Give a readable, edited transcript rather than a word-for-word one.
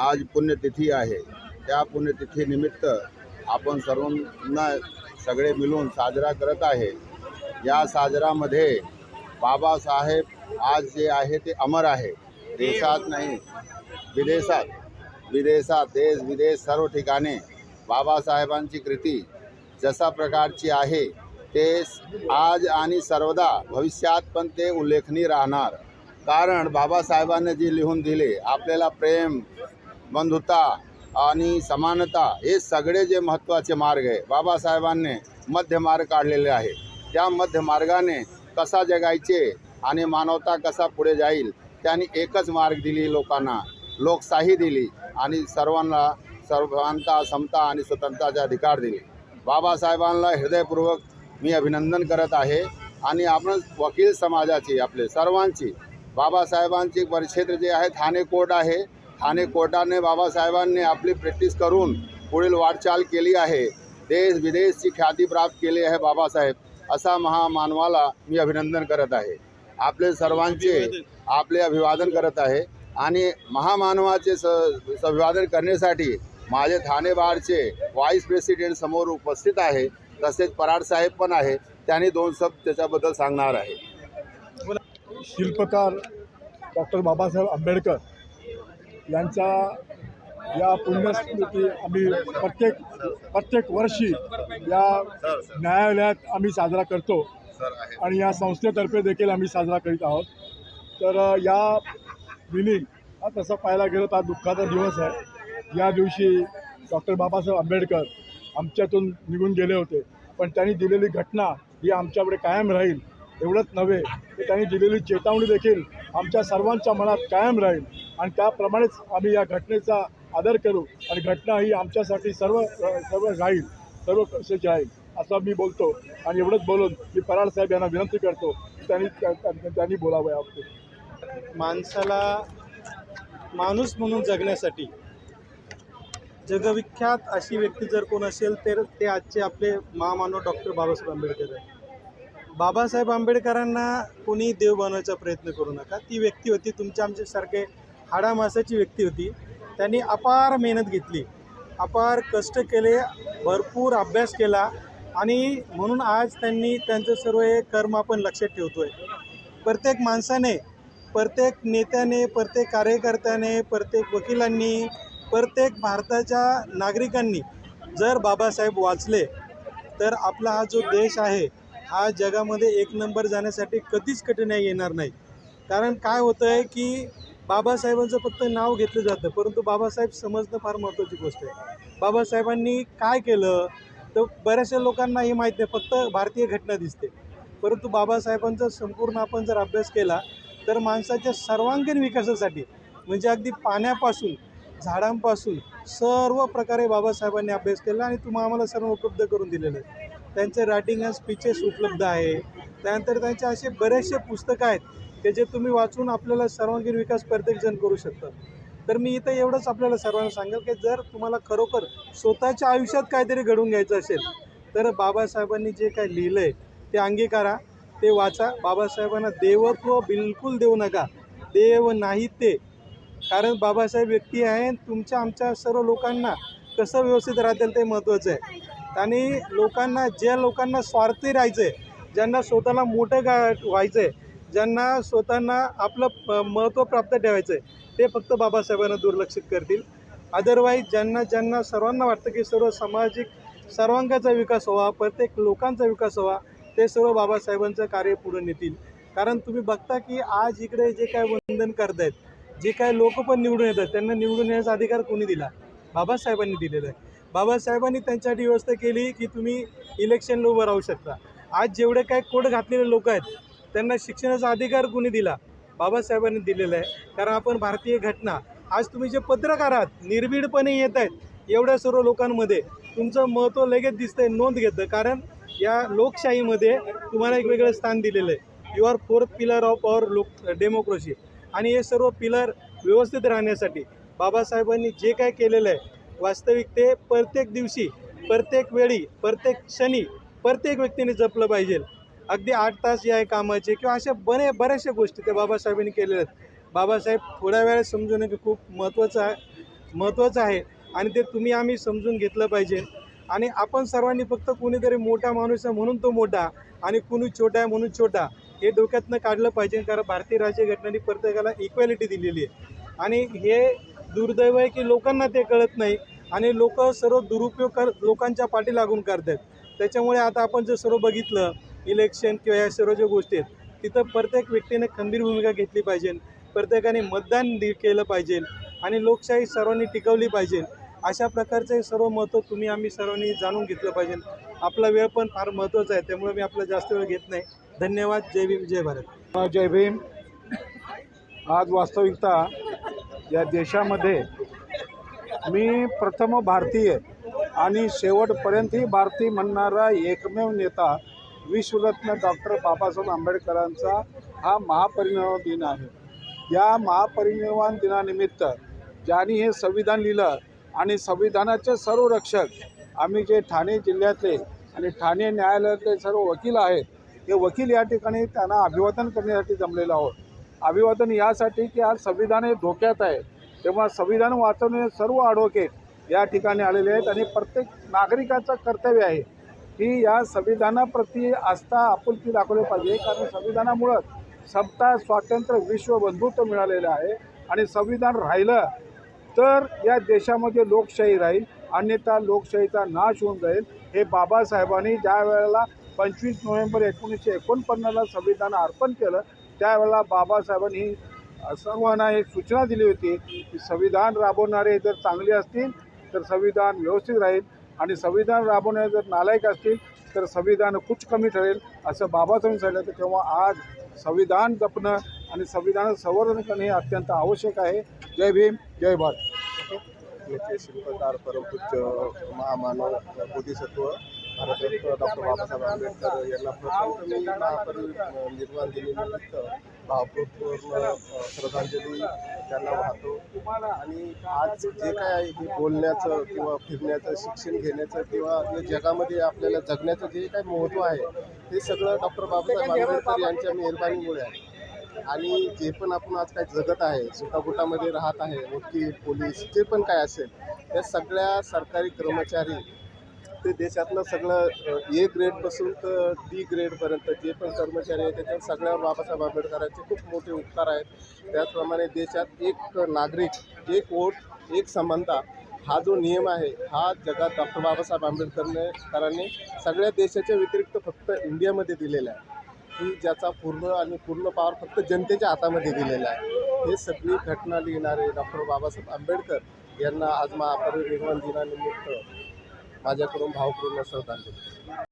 आज पुण्यतिथी आहे। त्या पुण्यतिथीनिमित्त आपण सर्वांना सगळे मिळून साजरा करत आहे। या साजरामध्ये बाबासाहेब आज जे आहे ते अमर आहे। देशात नाही विदेशात देश विदेश सर्व ठिकाणी बाबासाहेबांची कृती जशा प्रकारची आहे ते आज आणि सर्वदा भविष्यात पण ते उल्लेखनीय राहणार। कारण बाबासाहेबांनी जे लिहून दिले आपल्याला प्रेम, बंधुता आणि समानता हे सगळे जे महत्त्वाचे मार्ग आहे बाबासाहेबांनी मध्य मार्ग काढलेले आहे। त्या मध्य मार्गाने कसा जगायचे आणि मानवता कसा पुढे जाईल त्यांनी एकच मार्ग दिली लोकांना, लोकशाही दिली आणि सर्वांना समानता, समता आणि स्वतंत्रताचे अधिकार दिले। बाबासाहेबांना हृदयपूर्वक मी अभिनंदन करत आहे। आणि आपण वकील समाजाची आपले सर्वांची बाबासाहेबांची परिक्षेत्र जे आहे ठाणे कोर्ट आहे। ठाणे कोर्टाने बाबासाहेबांनी आपली प्रॅक्टिस करून पुढील वाटचाल केली आहे। देश विदेशची ख्याती प्राप्त केली आहे बाबासाहेब। असा महामानवाला मी अभिनंदन करत आहे। आपले सर्वांचे आपले अभिवादन करत आहे। आणि महामानवाचे अभिवादन करण्यासाठी माझे ठाणे बारचे व्हाईस प्रेसिडेंट समोर उपस्थित आहे, तसेच पराड साहेब पण आहे। त्यांनी दोन शब्द त्याच्याबद्दल सांगणार आहे। शिल्पकार डॉक्टर बाबासाहेब आंबेडकर यांचा या पुण्यस्मृती आम्ही प्रत्येक वर्षी या न्यायालयात आम्ही साजरा करतो आणि या संस्थेतर्फे देखील आम्ही साजरा करीत आहोत। तर या दिनी तसं पाहायला गेलं तर दुःखाचा दिवस आहे। या दिवशी डॉक्टर बाबासाहेब आंबेडकर आमच्यातून निघून गेले होते, पण त्यांनी दिलेली घटना ही आमच्याकडे कायम राहील। एवढंच नव्हे तर त्यांनी दिलेली चेतावणी देखील आमच्या सर्वांच्या मनात कायम राहील आणि त्याप्रमाणेच आम्ही या घटनेचा आदर करू आणि घटना ही आमच्यासाठी सर्व राहील, सर्व कशाची राहील असं मी बोलतो। आणि एवढंच बोलून मी पराड साहेब यांना विनंती करतो की त्यांनी बोलावं याबाबतीत। माणसाला माणूस म्हणून जगण्यासाठी जगविख्यात अशी व्यक्ती जर कोण असेल तर ते आजचे आपले महामानव डॉक्टर बाबासाहेब आंबेडकर आहे। बाबासाहेब आंबेडकरांना कोणी देव बनवायचा प्रयत्न करू नका। ती व्यक्ती होती तुमच्या आमच्यासारखे हाडामासाची व्यक्ती होती। त्यांनी अपार मेहनत घेतली, अपार कष्ट केले, भरपूर अभ्यास केला आणि म्हणून आज त्यांचं सर्व हे कर्म आपण लक्षात ठेवतो आहे। प्रत्येक माणसाने, प्रत्येक नेत्याने, प्रत्येक कार्यकर्त्याने, प्रत्येक वकिलांनी, प्रत्येक भारताच्या नागरिकांनी जर बाबासाहेब वाचले तर आपला हा जो देश आहे हा जगामध्ये एक नंबर जाण्यासाठी कधीच कठीणाई येणार नाही। कारण काय होतं आहे की बाबासाहेबांचं फक्त नाव घेतलं जातं, परंतु बाबासाहेब समजणं फार महत्त्वाची गोष्ट आहे। बाबासाहेबांनी काय केलं तर बऱ्याचशा लोकांना हे माहीत नाही, फक्त भारतीय घटना दिसते, परंतु बाबासाहेबांचा संपूर्ण आपण जर अभ्यास केला तर माणसाच्या सर्वांगीण विकासासाठी म्हणजे अगदी पाण्यापासून झाडांपासून सर्व प्रकारे बाबासाहेबांनी अभ्यास केला आणि तुम्हाला आम्हाला सर्व उपलब्ध करून दिलेलं आहे। त्यांचे रायटिंग अँड स्पीचेस उपलब्ध आहे, त्यानंतर त्यांचे असे बरेचसे पुस्तकं आहेत की जे तुम्ही वाचून आपल्याला सर्वांगीण विकास प्रत्येकजण करू शकतात। तर मी इथं एवढंच आपल्याला सर्वांना सांगेल की जर तुम्हाला खरोखर स्वतःच्या आयुष्यात काहीतरी घडवून घ्यायचं असेल तर बाबासाहेबांनी जे काही लिहिलं आहे ते अंगीकारा, ते वाचा। बाबासाहेबांना देवत्व बिलकुल देऊ नका, देव नाही ते। कारण बाबासाहेब व्यक्ती आहे, तुमच्या आमच्या सर्व लोकांना कसं व्यवस्थित राहतील ते महत्त्वाचं आहे। आणि ज्या लोकांना स्वार्थी राहायचं आहे, ज्यांना स्वतःला मोठं व्हायचं आहे, ज्यांना स्वतःला आपलं महत्त्व प्राप्त ठेवायचं आहे, ते फक्त बाबासाहेबांना दुर्लक्षित करतील। अदरवाईज ज्यांना सर्वांना वाटतं की सर्व सामाजिक सर्वांगाचा विकास व्हावा, प्रत्येक लोकांचा विकास व्हावा, ते सर्व बाबासाहेबांचं कार्य पुढे नेतील। कारण तुम्ही बघता की आज इकडे जे काय वंदन करतायत, जे काय लोक पण निवडून येतात, त्यांना निवडून येण्याचा अधिकार कोणी दिला? बाबासाहेबांनी दिलेला आहे। बाबासाहेबांनी त्यांच्यासाठी व्यवस्था केली की तुम्ही इलेक्शनला उभं राहू शकता। आज जेवढे काय कोड घातलेले लोक आहेत त्यांना शिक्षणाचा अधिकार कोणी दिला? बाबासाहेबांनी दिलेला आहे। कारण आपण भारतीय घटना, आज तुम्ही जे पत्रकार आहात निर्भीडपणे येत आहेत एवढ्या सर्व लोकांमध्ये, तुमचं महत्त्व लगेच दिसतंय, नोंद घेतं। कारण या लोकशाहीमध्ये तुम्हाला एक वेगळं स्थान दिलेलं आहे। You are fourth pillar of our democracy. आणि हे सर्व पिलर व्यवस्थित राहण्यासाठी बाबासाहेबांनी जे काय केलेलं आहे वास्तविक ते प्रत्येक दिवशी, प्रत्येक वेळी, प्रत्येक क्षणी प्रत्येक व्यक्तीने जपलं पाहिजे। अगदी 8 तास जे आहे कामाचे किंवा अशा बऱ्याचशा गोष्टी त्या बाबासाहेबांनी केलेल्या आहेत। बाबासाहेब थोड्या वेळात समजून की खूप महत्त्वाचं आहे। महत्त्वाचं आहे आणि ते तुम्ही आम्ही समजून घेतलं पाहिजे. आणि आपण सर्वांनी फक्त कोणीतरी मोठा माणूस आहे म्हणून तो मोठा आणि कुणी छोटा आहे म्हणून छोटा हे डोक्यातनं काढलं पाहिजे. कारण भारतीय राज्यघटनेने प्रत्येकाला इक्वॅलिटी दिलेली आहे आणि हे दुर्दैव आहे की लोकांना ते कळत नाही आणि लोक सर्व दुरुपयोग लोकांच्या पाठी लागून करतात. त्याच्यामुळे आता आपण जर सर्व बघितलं इलेक्शन किंवा या सर्व ज्या गोष्टी आहेत तिथं प्रत्येक व्यक्तीने खंबीर भूमिका घेतली पाहिजे. प्रत्येकाने मतदान केलं पाहिजे आणि लोकशाही सर्वांनी टिकवली पाहिजे. अशा प्रकारचं हे सर्व महत्त्व तुम्ही आम्ही सर्वांनी जाणून घेतलं पाहिजे. आपला वेळ पण फार महत्त्वाचा आहे त्यामुळे मी आपला जास्त वेळ घेत नाही. धन्यवाद. जय भीम, जय भारत. जय भीम. आज वास्तविकता या देशामध्ये मी प्रथम भारतीय आणि शेवटपर्यंतही भारतीय म्हणणारा एकमेव नेता विश्वरत्न डॉक्टर बाबासाहेब आंबेडकरांचा हा महापरिनिर्वाण दिन आहे. या महापरिनिर्वाण दिनानिमित्त ज्यांनी हे संविधान लिहिलं आणि संविधानाचे सर्व रक्षक आम्ही जे ठाणे जिल्ह्यातले आणि ठाणे न्यायालयातले सर्व वकील आहेत हे वकील या ठिकाणी त्यांना अभिवादन करण्यासाठी जमलेलो आहोत. अभिवादन यासाठी की आज संविधान हे धोक्यात आहे तेव्हा संविधान वाचवणे सर्व ॲडव्होकेट या ठिकाणी आलेले आहेत आणि प्रत्येक नागरिकाचं कर्तव्य आहे की या संविधानाप्रती आस्था आपुलकी दाखवली पाहिजे. कारण संविधानामुळं समता स्वातंत्र्य विश्वबंधुत्व मिळालेलं आहे आणि संविधान राहिलं तर या देशामध्ये लोकशाही राहील अन्यथा लोकशाहीचा नाश होऊन जाईल. हे बाबासाहेबांनी ज्या वेळेला 25 नोव्हेंबर 1949ला संविधान अर्पण केलं त्यावेळेला बाबासाहेबांनी सर्वांना एक सूचना दिली होती की संविधान राबवणारे जर चांगले असतील तर संविधान व्यवस्थित राहील आणि संविधान राबवणारे जर नालायक असतील तर संविधान कुछ कमी ठरेल असं बाबासाहेबांनी सांगितलं. तेव्हा आज संविधान जपणं आणि संविधान संवर्धन करणे हे अत्यंत आवश्यक आहे. जय भीम, जय भारत. शिल्पकार परमपूज्य महामानव बोधिसत्व भारतरत्न डॉक्टर बाबासाहेब आंबेडकर यांना प्रथम मी महापरिनिर्वाण दिनानिमित्त भावपूर्ण श्रद्धांजली त्यांना वाहतो. आणि आज जे काय आहे हे बोलण्याचं किंवा फिरण्याचं शिक्षण घेण्याचं किंवा या जगामध्ये आपल्याला जगण्याचं जे काय महत्त्व आहे हे सगळं डॉक्टर बाबासाहेब आंबेडकर यांच्या मेहरबानीमुळे आहे. आणि जे पण आपण आज काय जगत आहे सुटाबुटामध्ये राहत आहे वकील पोलीस जे पण काय असेल त्या सगळ्या सरकारी कर्मचारी ते देशातलं सगळं ए ग्रेडपासून तर डी ग्रेडपर्यंत जे पण कर्मचारी आहेत त्याच्यावर सगळ्यावर बाबासाहेब आंबेडकरांचे खूप मोठे उपकार आहेत. त्याचप्रमाणे देशात एक नागरिक एक वोट एक समानता हा जो नियम आहे हा जगात डॉक्टर बाबासाहेब आंबेडकरांनी सगळ्या देशाच्या व्यतिरिक्त फक्त इंडियामध्ये दिलेला आहे की ज्याचा पूर्ण पावर फक्त जनतेच्या हातामध्ये दिलेला आहे. हे सगळी घटना लिहिणारे डॉक्टर बाबासाहेब आंबेडकर यांना आज महापरिनिर्वाण दिनानिमित्त माझ्याकडून भावपूर्ण श्रद्धांजली.